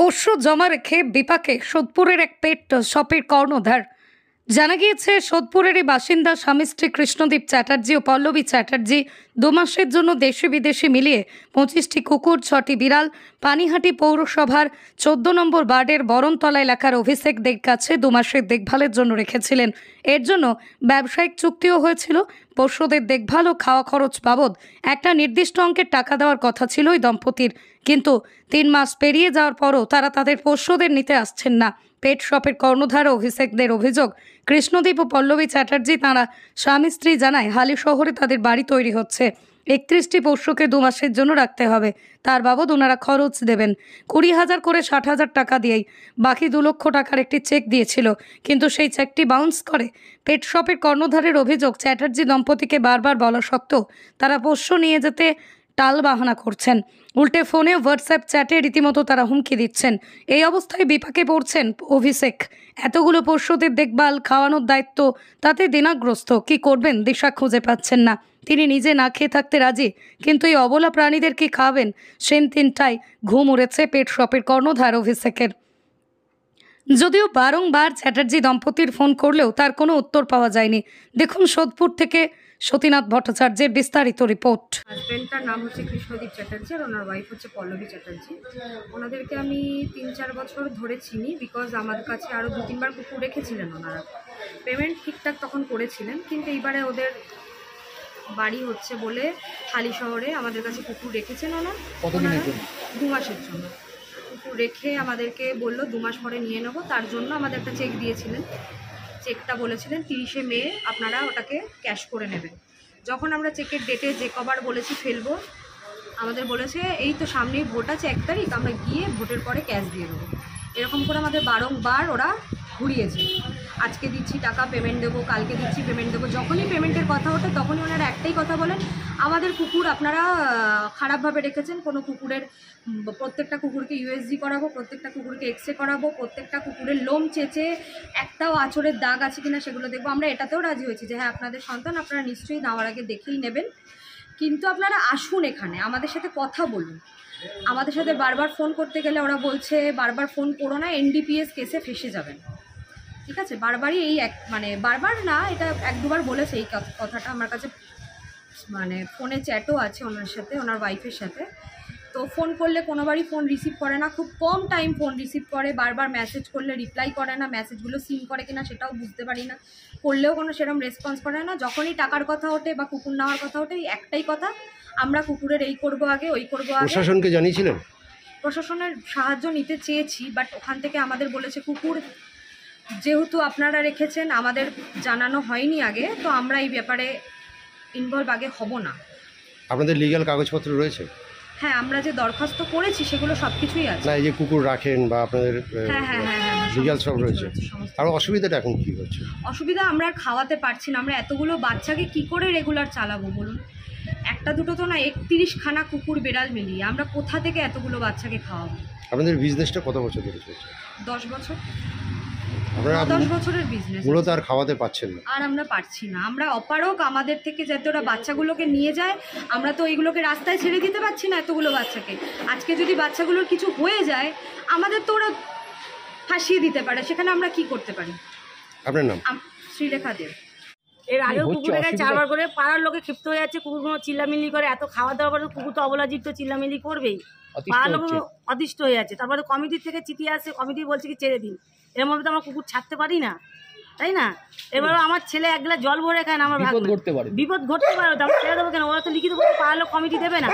পোষ্য জমা রেখে বিপাকে সোদপুরের এক পেট শপের কর্ণধার। জানা গিয়েছে, সোদপুরেরই বাসিন্দা স্বামী স্ত্রী কৃষ্ণদীপ চ্যাটার্জি ও পল্লবী চ্যাটার্জি 2 মাসের জন্য দেশি বিদেশি মিলিয়ে 25টি কুকুর, 6টি বিড়াল পানিহাটি পৌরসভার 14 নম্বর ওয়ার্ডের বরণতলা এলাকার অভিষেকদের কাছে 2 মাসের দেখভালের জন্য রেখেছিলেন। এর জন্য ব্যবসায়িক চুক্তিও হয়েছিল। পশুদের দেখভাল ও খাওয়া খরচ বাবদ একটা নির্দিষ্ট অঙ্কের টাকা দেওয়ার কথা ছিল ওই দম্পতির, কিন্তু 3 মাস পেরিয়ে যাওয়ার পরও তারা তাদের পোষ্যদের নিতে আসছেন না। পেট শপের কর্ণধার অভিষেকদের অভিযোগ, কৃষ্ণদীপ ও পল্লবী চ্যাটার্জি তাঁরা স্বামী স্ত্রী জানায় হালি শহরে তাদের বাড়ি তৈরি হচ্ছে। 31টি পোষ্যকে 2 মাসের জন্য রাখতে হবে। তার বাবদ ওনারা খরচ দেবেন 20,000 করে 60,000 টাকা দিয়েই বাকি 2 লক্ষ টাকার একটি চেক দিয়েছিল, কিন্তু সেই চেকটি বাউন্স করে। পেট শপের কর্ণধারের অভিযোগ, চ্যাটার্জি দম্পতিকে বারবার বলা সত্ত্বেও তারা পোষ্য নিয়ে যেতে টাল বাহানা করছেন। উল্টে ফোনে হোয়াটসঅ্যাপ চ্যাটে রীতিমতো তারা হুমকি দিচ্ছেন। এই অবস্থায় বিপাকে পড়ছেন অভিষেক। এতগুলো পোষ্যদের দেখভাল, খাওয়ানোর দায়িত্ব তাতে দিনাগ্রস্ত। কি করবেন দিশা খুঁজে পাচ্ছেন না। তিনি নিজে না খেয়ে থাকতে রাজি, কিন্তু এই অবলা প্রাণীদের কি খাওয়াবেন সেন তিনটায় ঘুম উড়েছে পেট শপের কর্ণধার অভিষেকের। যদিও বারংবার চ্যাটার্জি দম্পতির ফোন করলেও তার কোনো উত্তর পাওয়া যায়নি। দেখুন সোদপুর থেকে সতীনাথ ভট্টাচার্যের বিস্তারিত রিপোর্ট। হাজব্যান্ডটার নাম হচ্ছে কৃষ্ণদীপ চ্যাটার্জি আর ওনার ওয়াইফ হচ্ছে পল্লবী চ্যাটার্জি। ওনাদেরকে আমি 3-4 বছর ধরে চিনি, বিকজ আমাদের কাছে আরও 2-3 বার কুকুর রেখেছিলেন ওনারা। পেমেন্ট ঠিকঠাক তখন করেছিলেন, কিন্তু এইবারে ওদের বাড়ি হচ্ছে বলে হালি শহরে আমাদের কাছে কুকুর রেখেছেন ওনারা 2 মাসের জন্য। কুকুর রেখে আমাদেরকে বললো 2 মাস পরে নিয়ে নেবো, তার জন্য আমাদের একটা চেক দিয়েছিলেন। চেকটা বলেছিলেন 30শে মে আপনারা ওটাকে ক্যাশ করে নেবেন। যখন আমরা চেকের ডেটে যে কবার বলেছি ফেলবো, আমাদের বলেছে এই তো সামনেই ভোট আছে 1 তারিখ, আমরা গিয়ে ভোটের পরে ক্যাশ দিয়ে দেবো। এরকম করে আমাদের বারংবার ওরা ঘুরিয়েছে। আজকে দিচ্ছি টাকা, পেমেন্ট দেবো, কালকে দিচ্ছি পেমেন্ট দেবো। যখনই পেমেন্টের কথা ওঠে তখনই ওনারা একটাই কথা বলেন, আমাদের কুকুর আপনারা খারাপভাবে রেখেছেন। কোনো কুকুরের প্রত্যেকটা কুকুরকে ইউএসজি করাবো, প্রত্যেকটা কুকুরকে এক্সরে করাবো, প্রত্যেকটা কুকুরের লোম চেঁচে একটাও আঁচড়ের দাগ আছে কিনা সেগুলো দেখবো। আমরা এটাতেও রাজি হয়েছি যে হ্যাঁ আপনাদের সন্তান, আপনারা নিশ্চয়ই নেওয়ার আগে দেখেই নেবেন, কিন্তু আপনারা আসুন এখানে আমাদের সাথে কথা বলুন। আমাদের সাথে বারবার ফোন করতে গেলে ওরা বলছে বারবার ফোন করো না, এনডিপিএস কেসে ফেসে যাবেন। ঠিক আছে, বারবারই এই বারবার না, এটা 1-2 বার বলেছে এই কথাটা আমার কাছে, ফোনে চ্যাটও আছে ওনার সাথে, ওনার ওয়াইফের সাথে। তো ফোন করলে কোনোবারই ফোন রিসিভ করে না, খুব কম টাইম ফোন রিসিভ করে। বারবার মেসেজ করলে রিপ্লাই করে না, মেসেজগুলো সিন করে কিনা সেটাও বুঝতে পারি না, করলেও কোনো সেরকম রেসপন্স করে না। যখনই টাকার কথা ওঠে বা কুকুর নেওয়ার কথা ওঠে একটাই কথা, আমরা কুকুরের এই করবো আগে, ওই করবো আগে। প্রশাসনকে জানিয়েছিলেন? প্রশাসনের সাহায্য নিতে চেয়েছি, বাট ওখান থেকে আমাদের বলেছে কুকুর যেহেতু আপনারা রেখেছেন আমাদের জানানো হয়নি আগে, তো আমরা এই ব্যাপারে ইনভলভ আগে হব না। আপনাদের লিগ্যাল কাগজপত্র রয়েছে? হ্যাঁ, আমরা যে দরখাস্ত করেছি সেগুলো সব কিছুই আছে। না, এই যে কুকুর রাখেন বা আপনাদের হ্যাঁ লিগ্যাল সব রয়েছে। আর অসুবিধাটা এখন কী হচ্ছে? অসুবিধা আমরা আর খাওয়াতে পারছি না। আমরা এতগুলো বাচ্চাকে কি করে রেগুলার চালাবো বলুন? একটা দুটো তো না, 31খানা কুকুর বেড়াল মিলিয়ে আমরা কোথা থেকে এতগুলো বাচ্চাকে খাওয়াবো? আপনাদের বিজনেসটা কত বছর ধরে চলছে? 10 বছর। আপনারা 10 বছরের বিজনেস। মূলত আর খাওয়াতে পারছেন না? আর আমরা পারছি না। আমরা অপারক, আমাদের থেকে যাতে ওরা বাচ্চাগুলোকে নিয়ে যায়, আমরা তো এইগুলোকে রাস্তায় ছেড়ে দিতে পারছি না এতগুলো বাচ্চাকে। আজকে যদি বাচ্চাগুলোর কিছু হয়ে যায় আমাদের তো ওরা ফাঁসিয়ে দিতে পারে, সেখানে আমরা কি করতে পারি? আপনার নাম? শ্রীলেখা দেব। এর আগেও কুকুর গায়ে 4 বার করে পাড়ার লোকে ক্ষিপ্ত হয়ে যাচ্ছে, কুকুরগুলো চিল্লামিল্লি করে, এত খাওয়া দাওয়ার পরে কুকুর তো অবলাজিত, তো চিল্লামিল্লি করবেই, পাড়ার লোক অতিষ্ঠ হয়ে যাচ্ছে। তারপরে কমিটির থেকে চিঠি আসে, কমিটি বলছে কি ছেড়ে দিন। এর মধ্যে তো আমরা কুকুর ছাড়তে পারি না, তাই না? এবার আমার ছেলে 1 গ্লাস জল ভরে খায় না, আমার বিপদ ঘটতে পারে, তো আমরা ছেড়ে দেবো কেন? ওরা তো লিখিত করতে পাড়ার লোক কমিটি দেবে না,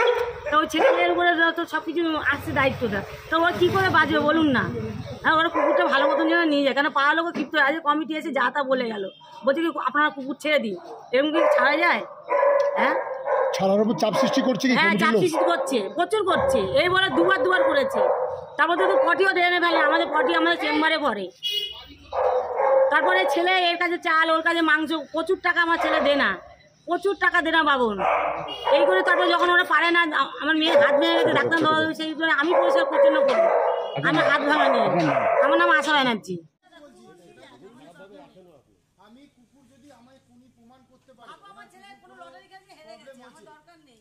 তো ওই ছেলে মেয়ের উপরে তো সব কিছু আসছে দায়িত্বটা, তো ওরা কী করে বাঁচবে বলুন না? হ্যাঁ, ওরা কুকুরটা ভালো মতন যেন নিয়ে যায়, কেন পাড়ার লোকও ক্ষিপ্ত আজ কমিটি এসে যা তা বলে গেল, বলছে কি আপনারা কুকুর ছেড়ে দিন। এরকম কিছু ছাড়া যায়? হ্যাঁ, ছাড়ার উপর চাপ সৃষ্টি করছে কি? হ্যাঁ, চাপ সৃষ্টি করছে, প্রচুর করছে। এই বলে 2 বার করেছে। তারপরে তো পটিও দিয়ে এনে ফেলে, আমাদের পটি আমাদের চেম্বারে পড়ে। তারপরে ছেলে এর কাছে চাল, ওর কাছে মাংস, প্রচুর টাকা আমার ছেলে দে না, প্রচুর টাকা দে না বাবুন। এই করে তারপরে যখন ওরা পারে না, আমার মেয়ে হাত ভেঙে গেছে, ডাক্তার দেওয়া হবে, সেই করে আমি পরিষ্কার পরিচ্ছন্ন করবো। আমি হাত ভাঙা নিয়ে, আমার নাম আশা ব্যানার্জি। আমি কুকুর যদি আমায় প্রমাণ করতে পারি, আমার ছেলে কোনো লটারি খেলে হেরে গেছে, আমার দরকার নেই।